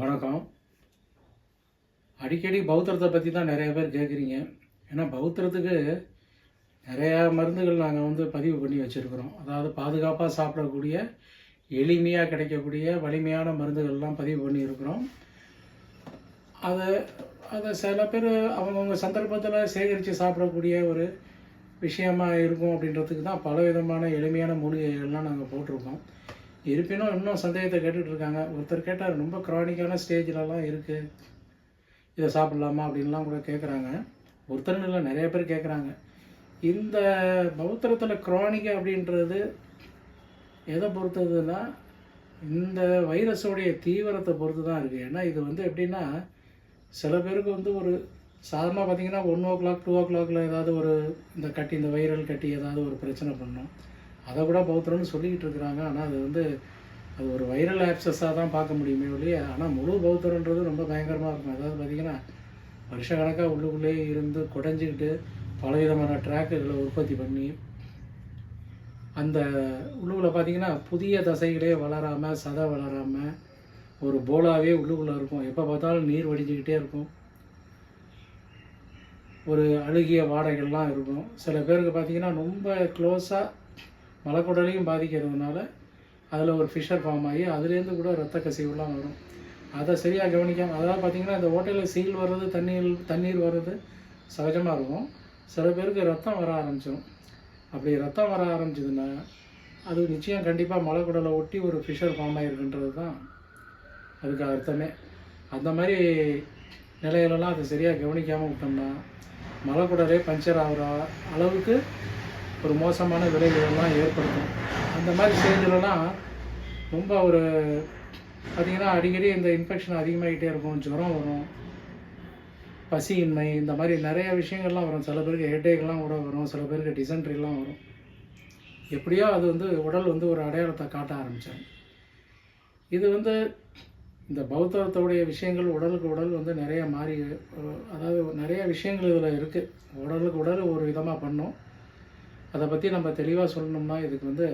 வணக்கம். அடிக்கடி பௌத்திரத்தை பற்றி தான் நிறைய பேர் கேட்குறீங்க. ஏன்னா பௌத்திரத்துக்கு நிறையா மருந்துகள் நாங்கள் பதிவு பண்ணி வச்சுருக்குறோம். அதாவது பாதுகாப்பாக சாப்பிடக்கூடிய, எளிமையாக கிடைக்கக்கூடிய வலிமையான மருந்துகள்லாம் பதிவு பண்ணியிருக்கிறோம். அதை அதை சில பேர் அவங்கவுங்க சந்தர்ப்பத்தில் சேகரித்து சாப்பிடக்கூடிய ஒரு விஷயமா இருக்கும் அப்படின்றதுக்கு தான் பலவிதமான எளிமையான மூலிகைகள்லாம் நாங்கள் போட்டிருக்கோம். இருப்பினும் இன்னும் சந்தேகத்தை கேட்டுட்ருக்காங்க. ஒருத்தர் கேட்டார், ரொம்ப க்ரானிக்கான ஸ்டேஜ்லலாம் இருக்குது, இதை சாப்பிட்லாமா அப்படின்லாம் கூட கேட்குறாங்க. ஒருத்தர்னு இல்லை, நிறைய பேர் கேட்குறாங்க. இந்த பௌத்திரத்தில் க்ரானிக் அப்படின்றது எதை பொறுத்ததுன்னா, இந்த வைரஸோடைய தீவிரத்தை பொறுத்து தான் இருக்குது. ஏன்னா இது எப்படின்னா, சில பேருக்கு ஒரு சாதாரணமாக பார்த்திங்கன்னா 1 o'clock 2 o'clockல ஏதாவது ஒரு இந்த கட்டி, இந்த வைரல் கட்டி ஏதாவது ஒரு பிரச்சனை பண்ணணும், அதை கூட பௌத்திரம்னு சொல்லிக்கிட்டு இருக்கிறாங்க. ஆனால் அது ஒரு வைரல் ஆப்சஸாக தான் பார்க்க முடியுமே ஒழிய, ஆனால் முழு பௌத்திரன்றது ரொம்ப பயங்கரமாக இருக்கும். அதாவது பார்த்திங்கன்னா வருஷக்கணக்காக உள்ளுக்குள்ளேயே இருந்து குடைஞ்சிக்கிட்டு பலவிதமான ட்ராக்குகளை உற்பத்தி பண்ணி, அந்த உள்ளுக்குள்ளே பார்த்திங்கன்னா புதிய தசைகளே வளராமல், சதை வளராமல் ஒரு போலாவே உள்ளுக்குள்ளே இருக்கும். எப்போ பார்த்தாலும் நீர் வடிஞ்சிக்கிட்டே இருக்கும். ஒரு அழுகிய வாடைகள்லாம் இருக்கும். சில பேருக்கு பார்த்திங்கன்னா ரொம்ப க்ளோஸாக மலக்குடலையும் பாதிக்கிறதுனால அதில் ஒரு ஃபிஷர் ஃபார்ம் ஆகி அதுலேருந்து கூட ரத்த கசிவுலாம் வரும். அதை சரியாக கவனிக்காமல், அதாவது பார்த்திங்கன்னா இந்த ஓட்டையில் சீல் வர்றது, தண்ணீர் வர்றது சகஜமாக இருக்கும். சில பேருக்கு ரத்தம் வர ஆரம்பிச்சிடும். அப்படி ரத்தம் வர ஆரம்பிச்சதுன்னா அது நிச்சயம் கண்டிப்பாக மலக்குடலை ஒட்டி ஒரு ஃபிஷர் ஃபார்ம் ஆகிருக்குன்றது தான் அதுக்கு அர்த்தமே. அந்த மாதிரி நிலையிலலாம் அதை சரியாக கவனிக்காமல் விட்டோம்னா மலக்குடலே பஞ்சர் ஆகிற அளவுக்கு ஒரு மோசமான விளைவுகள்லாம் ஏற்படுத்தும். அந்த மாதிரி ஸ்டேஜிலலாம் ரொம்ப பார்த்திங்கன்னா அடிக்கடி இந்த இன்ஃபெக்ஷன் அதிகமாகிட்டே இருக்கும். ஜுரம் வரும், பசியின்மை, இந்த மாதிரி நிறைய விஷயங்கள்லாம் வரும். சில பேருக்கு ஹெட்டேக்லாம் கூட வரும், சில பேருக்கு டிசென்ட்ரிலாம் வரும். எப்படியோ அது உடல் ஒரு அடையாளத்தை காட்ட ஆரம்பித்தாங்க. இது இந்த பௌத்தத்தோடைய விஷயங்கள் உடலுக்கு உடல் நிறைய மாறி, அதாவது நிறைய விஷயங்கள் இதில் இருக்குது. உடலுக்கு உடல் ஒரு விதமாக பண்ணோம். அதை பற்றி நம்ம தெளிவாக சொல்லணும்னா இதுக்கு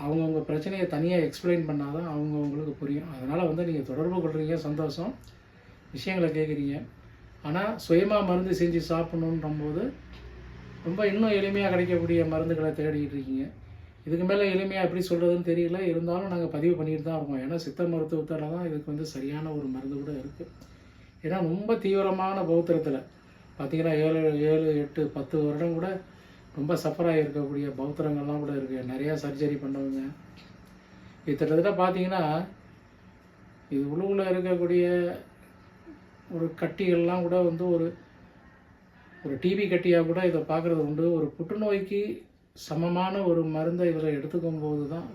அவங்கவுங்க பிரச்சனையை தனியாக எக்ஸ்பிளைன் பண்ணால் தான் அவங்கவுங்களுக்கு புரியும். அதனால் நீங்கள் தொடர்பு கொள்கிறீங்க, சந்தோஷம், விஷயங்களை கேட்குறீங்க. ஆனால் சுயமாக மருந்து செஞ்சு சாப்பிட்ணுன்றம்போது ரொம்ப இன்னும் எளிமையாக கிடைக்கக்கூடிய மருந்துகளை தேடிக்கிட்டு இருக்கீங்க. இதுக்கு மேலே எளிமையாக எப்படி சொல்கிறதுன்னு தெரியல. இருந்தாலும் நாங்கள் பதிவு பண்ணிட்டு தான் இருக்கோம். ஏன்னா சித்த மருத்துவத்தில் தான் இதுக்கு சரியான ஒரு மருந்து கூட இருக்குது. ஏன்னா ரொம்ப தீவிரமான பௌத்திரத்தில் பார்த்திங்கன்னா 7, 8, 10 வருடம் கூட ரொம்ப சஃபராக இருக்கக்கூடிய பௌத்திரங்கள்லாம் கூட இருக்குது. நிறையா சர்ஜரி பண்ணவங்க. இது கிட்டத்தட்ட பார்த்திங்கன்னா இது உள்ளுக்குள்ளே இருக்கக்கூடிய ஒரு கட்டிகள்லாம் கூட ஒரு டிபி கட்டியாக கூட இதை பார்க்குறது உண்டு. ஒரு புற்றுநோய்க்கு சமமான ஒரு மருந்தை இதில் எடுத்துக்கும் போது தான்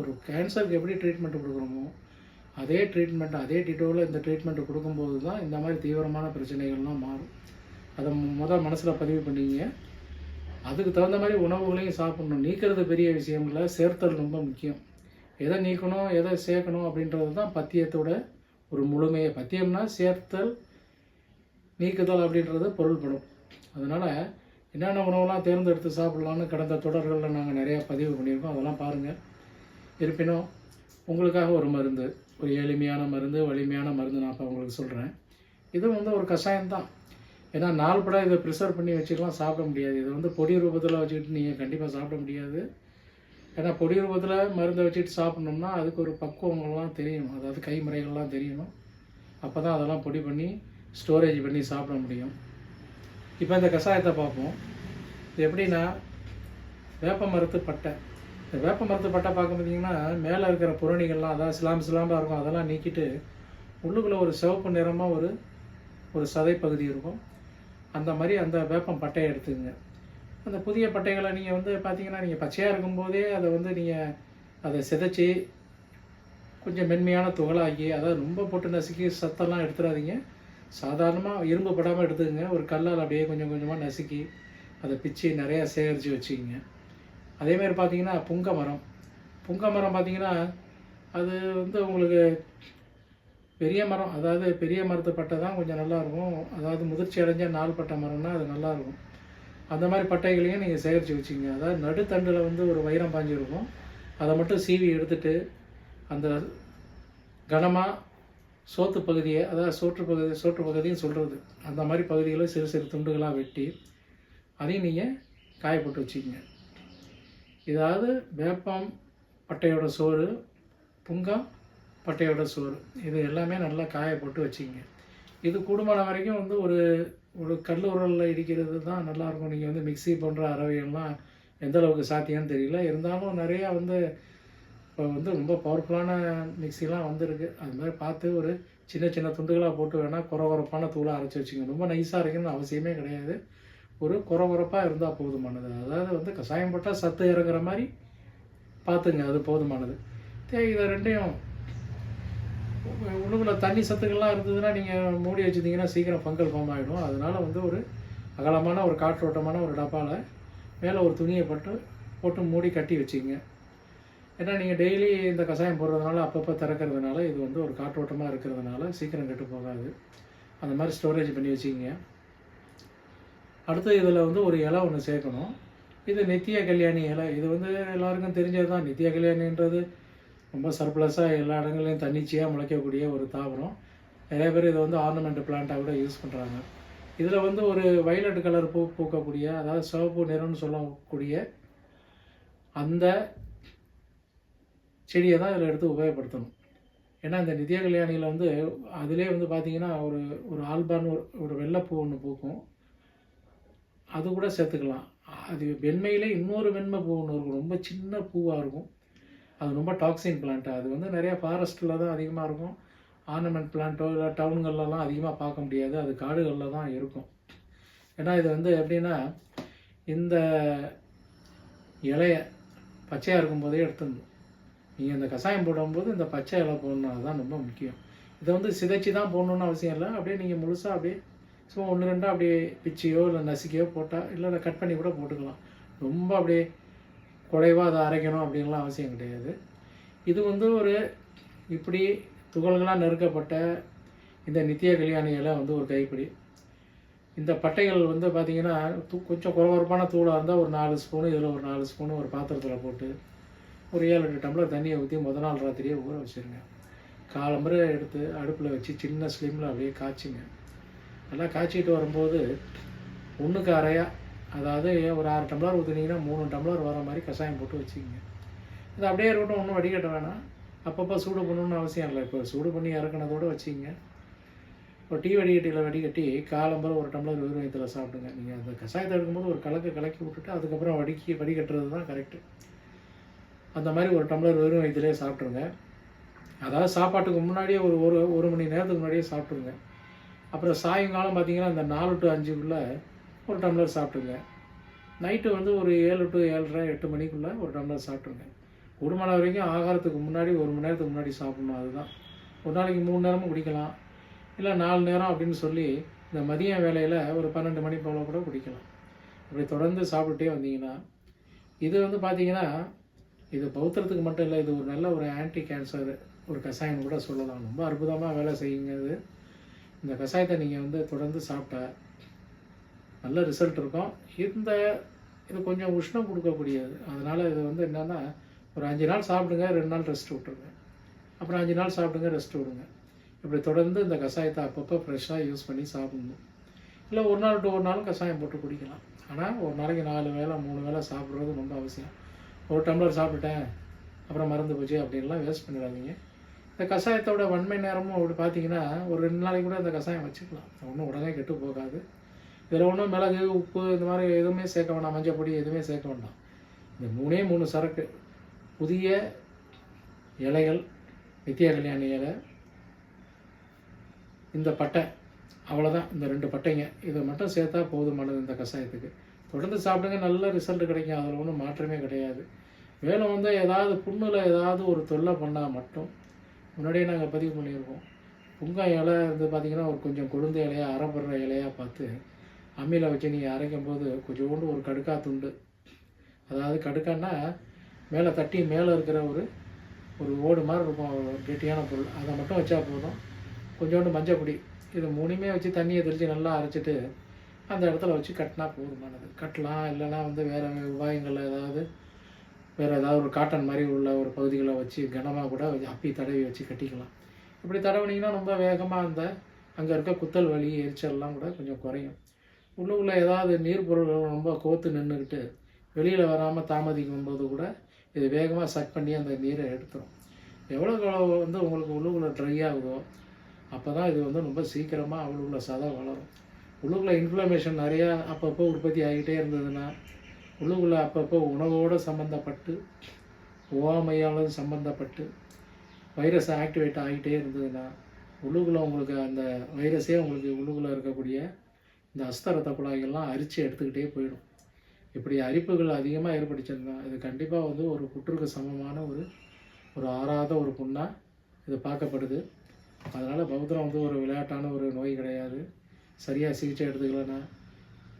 ஒரு கேன்சருக்கு எப்படி ட்ரீட்மெண்ட் கொடுக்குறோமோ அதே ட்ரீட்மெண்ட், அதே டிட்டோவில் இந்த ட்ரீட்மெண்ட்டு கொடுக்கும்போது தான் இந்த மாதிரி தீவிரமான பிரச்சனைகள்லாம் மாறும். அதை மனசில் பதிவு பண்ணிங்க. அதுக்கு தகுந்த மாதிரி உணவுகளையும் சாப்பிட்ணும். நீக்கிறது பெரிய விஷயம் இல்லை, சேர்த்தல் ரொம்ப முக்கியம். எதை நீக்கணும், எதை சேர்க்கணும் அப்படின்றது தான் பத்தியத்தோட ஒரு முழுமையை. பத்தியம்னா சேர்த்தல், நீக்குதல் அப்படின்றது பொருள்படும். அதனால் என்னென்ன உணவுலாம் தேர்ந்தெடுத்து சாப்பிட்லான்னு கடந்த தொடர்களில் நாங்கள் நிறையா பதிவு பண்ணியிருக்கோம். அதெல்லாம் பாருங்கள். இருப்பினும் உங்களுக்காக ஒரு மருந்து, ஒரு எளிமையான மருந்து, வலிமையான மருந்து நான் இப்போ உங்களுக்கு சொல்கிறேன். இது ஒரு கஷாயம்தான். ஏன்னா நாள்பட இதை ப்ரிசர்வ் பண்ணி வச்சுக்கலாம் சாப்பிட முடியாது. இதை பொடி ரூபத்தில் வச்சுக்கிட்டு நீங்கள் கண்டிப்பாக சாப்பிட முடியாது. ஏன்னா பொடி ரூபத்தில் மருந்தை வச்சுட்டு சாப்பிட்ணும்னா அதுக்கு ஒரு பக்குவங்கள்லாம் தெரியணும், அதாவது கைமுறைகள்லாம் தெரியணும். அப்போ தான் அதெல்லாம் பொடி பண்ணி ஸ்டோரேஜ் பண்ணி சாப்பிட முடியும். இப்போ இந்த கஷாயத்தை பார்ப்போம். இது எப்படின்னா, வேப்ப மரத்து பட்டை. இந்த வேப்ப மரத்து பட்டை பார்க்க பார்த்தீங்கன்னா மேலே இருக்கிற புரணிகள்லாம், அதாவது சிலாம்பாக இருக்கும், அதெல்லாம் நீக்கிட்டு உள்ளுக்குள்ளே ஒரு சிவப்பு நிறமாக ஒரு சதை பகுதி இருக்கும். அந்த மாதிரி அந்த வேப்பம் பட்டையை எடுத்துக்கங்க. அந்த புதிய பட்டைகளை நீங்கள் பார்த்தீங்கன்னா நீங்கள் பச்சையாக இருக்கும்போதே அதை அதை சிதைச்சி கொஞ்சம் மென்மையான துகளாக்கி, அதாவது ரொம்ப போட்டு நசுக்கி சத்தெல்லாம் எடுத்துடாதீங்க. சாதாரணமாக இரும்பு படாமல் எடுத்துக்கங்க. ஒரு கல்லால் அப்படியே கொஞ்சம் கொஞ்சமாக நசுக்கி அதை பிச்சு நிறையா சேகரித்து வச்சுக்கிங்க. அதேமாதிரி பார்த்தீங்கன்னா புங்க மரம் பார்த்திங்கன்னா அது உங்களுக்கு பெரிய மரம், அதாவது பெரிய மரத்து பட்டை தான் கொஞ்சம் நல்லாயிருக்கும். அதாவது முதிர்ச்சி அடைஞ்ச நாள்பட்ட மரம்னா அது நல்லாயிருக்கும். அந்த மாதிரி பட்டைகளையும் நீங்கள் சேகரித்து வச்சுக்கிங்க. அதாவது நடுத்தண்டில் ஒரு வைரம் பாஞ்சிருக்கும். அதை மட்டும் சீவி எடுத்துகிட்டு அந்த கனமாக சோத்து பகுதியை, அதாவது சோற்று பகுதின்னு சொல்கிறது, அந்த மாதிரி பகுதிகளை சிறு சிறு துண்டுகளாக வெட்டி அதையும் நீங்கள் காய போட்டு வச்சுக்கோங்க. இதாவது வேப்பம் பட்டையோட சோறு, புங்கம் பட்டையோட சோறு, இது எல்லாமே நல்லா காய போட்டு வச்சுக்கோங்க. இது கூடுமான வரைக்கும் வந்து ஒரு கல் உரலில் இடிக்கிறது தான் நல்லாயிருக்கும். நீங்கள் வந்து மிக்ஸி போன்ற அறவைகள்லாம் எந்த அளவுக்கு சாத்தியம்னு தெரியல. இருந்தாலும் நிறையா வந்து இப்போ வந்து ரொம்ப பவர்ஃபுல்லான மிக்ஸிலாம் வந்திருக்கு. அது மாதிரி பார்த்து ஒரு சின்ன சின்ன துண்டுகளாக போட்டு வேணால் குறப்பான தூளாக அரைச்சி வச்சுக்கோங்க. ரொம்ப நைஸாக அரைக்கணும்னு அவசியமே கிடையாது. ஒரு குறப்பாக இருந்தால் போதுமானது. அதாவது வந்து கஷாயம் போட்டால் சத்து இறங்குற மாதிரி பார்த்துங்க, அது போதுமானது. இதை ரெண்டையும் உள்ளுக்குள்ள தண்ணி சத்துக்கள்லாம் இருந்ததுன்னா நீங்கள் மூடி வச்சுருந்தீங்கன்னா சீக்கிரம் ஃபங்கல் ஃபார்ம் ஆகிடும். அதனால் வந்து ஒரு அகலமான ஒரு காற்றோட்டமான ஒரு டப்பாவில் மேலே ஒரு துணியை போட்டு மூடி கட்டி வச்சுக்கோங்க. ஏன்னா நீங்கள் டெய்லி இந்த கஷாயம் போடுறதுனால அப்பப்போ திறக்கிறதுனால இது வந்து ஒரு காற்றோட்டமாக இருக்கிறதுனால சீக்கிரம் கெட்டு போகாது. அந்த மாதிரி ஸ்டோரேஜ் பண்ணி வச்சுக்கிங்க. அடுத்து இதில் வந்து ஒரு இலை ஒன்று சேர்க்கணும். இது நித்திய கல்யாணி இலை. இது வந்து எல்லாருக்கும் தெரிஞ்சது தான். நித்திய கல்யாணின்றது ரொம்ப சர்ப்ளஸாக எல்லா இடங்கள்லையும் தன்னிச்சையாக முளைக்கக்கூடிய ஒரு தாவரம். நிறைய பேர் இதை வந்து ஆர்னமெண்ட் பிளான்ட்டாக கூட யூஸ் பண்ணுறாங்க. இதில் வந்து ஒரு வயலட் கலர் பூக்கக்கூடிய, அதாவது சிவப்பு நிறம்னு சொல்லக்கூடிய அந்த செடியை தான் இதில் எடுத்து உபயோகப்படுத்தணும். ஏன்னா இந்த நித்திய கல்யாணியில் வந்து அதிலே வந்து பார்த்திங்கன்னா ஒரு ஆல்பான் ஒரு வெள்ளைப்பூ ஒன்று பூக்கும், அது கூட சேர்த்துக்கலாம். அது வெண்மையிலே இன்னொரு வெண்மை பூ ஒன்று இருக்கும், ரொம்ப சின்ன பூவாக இருக்கும். அது ரொம்ப டாக்ஸின் பிளான்ட்டு. அது வந்து நிறையா ஃபாரஸ்ட்டில் தான் அதிகமாக இருக்கும். ஆர்னமெண்ட் பிளான்ட்டோ இல்லை டவுன்கள்லாம் அதிகமாக பார்க்க முடியாது. அது காடுகளில் தான் இருக்கும். ஏன்னா இது வந்து எப்படின்னா, இந்த இலைய பச்சையாக இருக்கும்போதே எடுத்துடணும். நீங்கள் இந்த கஷாயம் போடும்போது இந்த பச்சை இலை போடணும், அதுதான் ரொம்ப முக்கியம். இதை வந்து சிதைச்சி தான் போடணுன்னு அவசியம் இல்லை. அப்படியே நீங்கள் முழுசாக அப்படியே சும்மா 1-2 அப்படியே பிச்சியோ இல்லை நசுக்கியோ போட்டால், இல்லை கட் பண்ணி கூட போட்டுக்கலாம். ரொம்ப அப்படியே குறைவாக அதை அரைக்கணும் அப்படின்லாம் அவசியம் கிடையாது. இது வந்து இப்படி துகள்களாக நெருக்கப்பட்ட இந்த நித்திய கல்யாணி இலை வந்து ஒரு கைப்பிடி. இந்த பட்டைகள் வந்து பார்த்திங்கன்னா கொஞ்சம் குறவரப்பான தூளாக இருந்தால் ஒரு 4 ஸ்பூனு, இதில் ஒரு 4 ஸ்பூனு ஒரு பாத்திரத்தில் போட்டு ஒரு 7-8 டம்ளர் தண்ணியை ஊற்றி முதல் நாள் ராத்திரியே ஊற வச்சுருங்க. காலம்பரை எடுத்து அடுப்பில் வச்சு சின்ன ஸ்லிம்மில் அப்படியே காய்ச்சிங்க. நல்லா காய்ச்சிட்டு வரும்போது 1க்கு அரையாக, அதாவது ஒரு 6 டம்ளர் ஊற்றுனீங்கன்னா 3 டம்ளர் வர மாதிரி கஷாயம் போட்டு வச்சுக்கிங்க. இது அப்படியே இருக்கட்டும், ஒன்றும் வடிகட்ட வேணாம். அப்பப்போ சூடு பண்ணணுன்னு அவசியம் இல்லை. இப்போ சூடு பண்ணி இறக்குனதோடு வச்சுக்கிங்க. ஒரு டீ வடிகட்டியில் வடிகட்டி காலம்பரை 1 டம்ளர் வெறும் வயிற்றில் சாப்பிடுங்க. நீங்கள் அந்த கஷாயத்தை எடுக்கும்போது ஒரு கலக்கி விட்டுட்டு அதுக்கப்புறம் வடிகட்டுறது தான் கரெக்டு. அந்த மாதிரி 1 டம்ளர் வெறும் வயிற்றிலே சாப்பிட்ருங்க. அதாவது சாப்பாட்டுக்கு முன்னாடியே ஒரு மணி நேரத்துக்கு முன்னாடியே சாப்பிட்ருங்க. அப்புறம் சாயங்காலம் பார்த்திங்கன்னா இந்த 4 to 5க்குள்ளே 1 டம்ளர் சாப்பிட்ருங்க. நைட்டு வந்து ஒரு 7 to 7:30 8 மணிக்குள்ளே 1 டம்ளர் சாப்பிட்ருங்க. 1 மணி வரைக்கும் ஆகாரத்துக்கு முன்னாடி 1 மணி நேரத்துக்கு முன்னாடி சாப்பிட்ணும். அதுதான். ஒரு நாளைக்கு 3 நேரமும் குடிக்கலாம், இல்லை 4 நேரம் அப்படின்னு சொல்லி இந்த மதிய வேலையில் ஒரு 12 மணி போல் கூட குடிக்கலாம். இப்படி தொடர்ந்து சாப்பிட்டுட்டே வந்தீங்கன்னா, இது வந்து பார்த்திங்கன்னா இது பௌத்திரத்துக்கு மட்டும் இல்லை, இது ஒரு நல்ல ஒரு ஆன்டி கேன்சர் ஒரு கஷாயம் கூட சொல்லலாம். ரொம்ப அற்புதமாக வேலை செய்யுங்க. இந்த கஷாயத்தை நீங்கள் வந்து தொடர்ந்து சாப்பிட்டா நல்ல ரிசல்ட் இருக்கும். இது கொஞ்சம் உஷ்ணம் கொடுக்கக்கூடியது. அதனால் இது வந்து என்னென்னா, ஒரு 5 நாள் சாப்பிடுங்க, 2 நாள் ரெஸ்ட் விட்டுருங்க, அப்புறம் 5 நாள் சாப்பிடுங்க, ரெஸ்ட் விடுங்க. இப்படி தொடர்ந்து இந்த கஷாயத்தை அப்பப்போ ஃப்ரெஷ்ஷாக யூஸ் பண்ணி சாப்பிடணும். இல்லை 1 நாள் to 1 நாள் கஷாயம் போட்டு குடிக்கலாம். ஆனால் ஒரு நாளைக்கு 4 வேளை 3 வேளை சாப்பிட்றது ரொம்ப அவசியம். 1 டம்ளர் சாப்பிட்டுட்டேன் அப்புறம் மறந்து போச்சு அப்படின்லாம் வேஸ்ட் பண்ணிடாதீங்க. இந்த கஷாயத்தோட வன்மை நேரமும் அப்படி பார்த்தீங்கன்னா ஒரு 2 நாளைக்கு கூட இந்த கஷாயம் வச்சுக்கலாம். ஒன்றும் உடனே கெட்டு போகாது. இதில் ஒன்றும் மிளகு, உப்பு இந்த மாதிரி எதுவுமே சேர்க்க வேண்டாம், மஞ்சள் பொடி எதுவுமே சேர்க்க வேண்டாம். இந்த 3 சரக்கு: புதிய இலைகள், நித்திய கல்யாணி இலை, இந்த பட்டை, அவ்வளோதான். இந்த 2 பட்டைங்க, இதை மட்டும் சேர்த்தா போதுமானது இந்த கஷாயத்துக்கு. தொடர்ந்து சாப்பிடுங்க, நல்ல ரிசல்ட் கிடைக்கும். அதில் ஒன்றும் மாற்றமே கிடையாது. மேலும் வந்து ஏதாவது புண்ணில் ஏதாவது ஒரு தொல்லை பண்ணால் மட்டும், முன்னாடியே நாங்கள் பதிவு பண்ணியிருக்கோம், புங்காய் இலை வந்து பார்த்திங்கன்னா ஒரு கொஞ்சம் கொழுந்த இலையாக அரைப்படுற இலையாக பார்த்து அம்மியில் வச்சு நீங்கள் அரைக்கும் போது கொஞ்சோண்டு ஒரு கடுக்கா துண்டு, அதாவது கடுக்கான்னா மேலே தட்டி மேலே இருக்கிற ஒரு ஓடு மாதிரி இருக்கும், கெட்டியான பொருள், அதை மட்டும் வச்சா போதும். கொஞ்சோண்டு மஞ்சள் பொடி, இது 3மே வச்சு தண்ணியை தெளித்து நல்லா அரைச்சிட்டு அந்த இடத்துல வச்சு கட்டினா போதுமானது. கட்டலாம், இல்லைனா வந்து வேறு உபாயங்களில் வேறு ஏதாவது ஒரு காட்டன் மாதிரி உள்ள ஒரு பகுதிகளை வச்சு கனமாக கூட அப்பி தடவி வச்சு கட்டிக்கலாம். இப்படி தடவினீங்கன்னா ரொம்ப வேகமாக அந்த அங்கே இருக்க குத்தல் வலி எரிச்சல்லாம் கூட கொஞ்சம் குறையும். உள்ளுக்குள்ளே ஏதாவது நீர் பொருள்கள் ரொம்ப கோத்து நின்றுக்கிட்டு வெளியில் வராமல் தாமதிக்கும் போது கூட இது வேகமாக சக் பண்ணி அந்த நீரை எடுத்துரும். எவ்வளோக்கு எவ்வளோ வந்து உங்களுக்கு உள்ளுக்குள்ளே ட்ரை ஆகுதோ அப்போ தான் இது வந்து ரொம்ப சீக்கிரமாக உள்ளுக்குள்ளே சதை வளரும். உள்ளுக்குள்ளே இன்ஃப்ளமேஷன் நிறையா அப்பப்போ உற்பத்தி ஆகிட்டே இருந்ததுன்னா, உள்ளுக்குள்ளே அப்பப்போ உணவோடு சம்மந்தப்பட்டு ஓமையால் சம்மந்தப்பட்டு வைரஸ் ஆக்டிவேட் ஆகிட்டே இருந்ததுன்னா, உள்ளுக்குள்ளே உங்களுக்கு அந்த வைரஸே உங்களுக்கு உள்ளுக்குள்ளே இருக்கக்கூடிய இந்த அஸ்தரத்த குழாய்கள்லாம் அரித்து எடுத்துக்கிட்டே போயிடும். இப்படி அரிப்புகள் அதிகமாக ஏற்பட்டுச்சுன்னா இது கண்டிப்பாக வந்து ஒரு புற்றுக்கு சமமான ஒரு ஆறாத ஒரு புண்ணாக இது பார்க்கப்படுது. அதனால் பௌத்திரம் வந்து ஒரு விளையாட்டான ஒரு நோய் கிடையாது. சரியாக சிகிச்சை எடுத்துக்கலைன்னா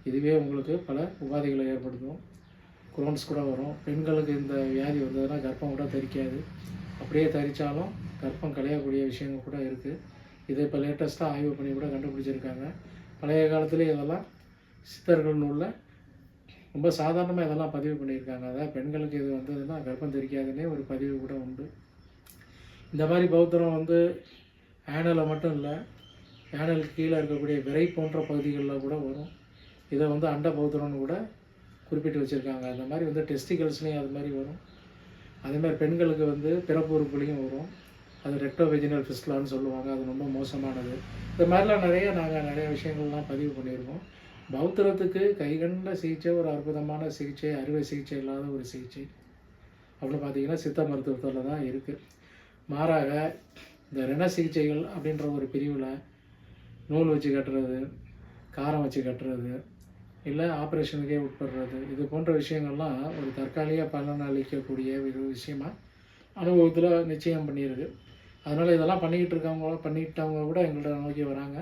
இதுவே உங்களுக்கு பல உபாதைகளை ஏற்படுத்தும். குரோன்ஸ் கூட வரும். பெண்களுக்கு இந்த வியாதி வந்ததுன்னா கர்ப்பம் கூட தரிக்காது. அப்படியே தரித்தாலும் கர்ப்பம் களையக்கூடிய விஷயங்கள் கூட இருக்குது. இதை இப்போ லேட்டஸ்ட்டாக ஆய்வு பண்ணி கூட கண்டுபிடிச்சிருக்காங்க. பழைய காலத்துலேயே இதெல்லாம் சித்தர்கள் நூலில் ரொம்ப சாதாரணமாக இதெல்லாம் பதிவு பண்ணியிருக்காங்க. அதாவது பெண்களுக்கு இது வந்ததுன்னா கர்ப்பம் தெரிக்காதுன்னே ஒரு பதிவு கூட உண்டு. இந்த மாதிரி பௌத்திரம் வந்து ஆனலில் மட்டும் இல்லை, ஆனலுக்கு கீழே இருக்கக்கூடிய விரை போன்ற பகுதிகளில் கூட வரும். இதை வந்து அண்ட பௌத்திரம்னு கூட குறிப்பிட்டு வச்சுருக்காங்க. அந்த மாதிரி வந்து டெஸ்டிகல்ஸ்லேயும் அது மாதிரி வரும். அதேமாதிரி பெண்களுக்கு வந்து பிறப்பு உறுப்புலையும் வரும். அது ரெக்டோவெஜினல் ஃபிஸ்டுலான்னு சொல்லுவாங்க. அது ரொம்ப மோசமானது. இந்த மாதிரிலாம் நாங்கள் நிறைய விஷயங்கள்லாம் பதிவு பண்ணியிருக்கோம். பௌத்திரத்துக்கு கைகண்ட சிகிச்சை ஒரு அற்புதமான சிகிச்சை, அறுவை சிகிச்சை இல்லாத ஒரு சிகிச்சை அப்படின்னு பார்த்தீங்கன்னா சித்த மருத்துவத்தில் தான் இருக்குது. மாறாக இந்த ரண சிகிச்சைகள் அப்படின்ற ஒரு பிரிவில் நூல் வச்சு கட்டுறது, காரம் வச்சு கட்டுறது, இல்லை ஆப்ரேஷனுக்கே உட்படுறது, இது போன்ற விஷயங்கள்லாம் ஒரு தற்காலிக பலன் அளிக்கக்கூடிய ஒரு விஷயமாக அனுபவத்தில் நிச்சயம் பண்ணியிருக்கு. அதனால் இதெல்லாம் பண்ணிக்கிட்டவங்க கூட எங்கள்கிட்ட நோக்கி வராங்க.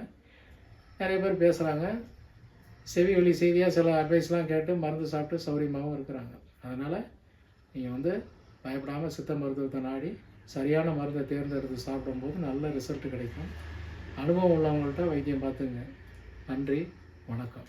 நிறைய பேர் பேசுகிறாங்க. செவி வழி செய்தியாக சில அட்வைஸ்லாம் கேட்டு மருந்து சாப்பிட்டு சௌரியமாகவும் இருக்கிறாங்க. அதனால் நீங்கள் வந்து பயப்படாமல் சித்த மருத்துவத்தை நாடி சரியான மருந்தை தேர்ந்தெடுத்து சாப்பிடும்போது நல்ல ரிசல்ட் கிடைக்கும். அனுபவம் உள்ளவங்கள்ட்ட வைத்தியம் பார்த்துங்க. நன்றி, வணக்கம்.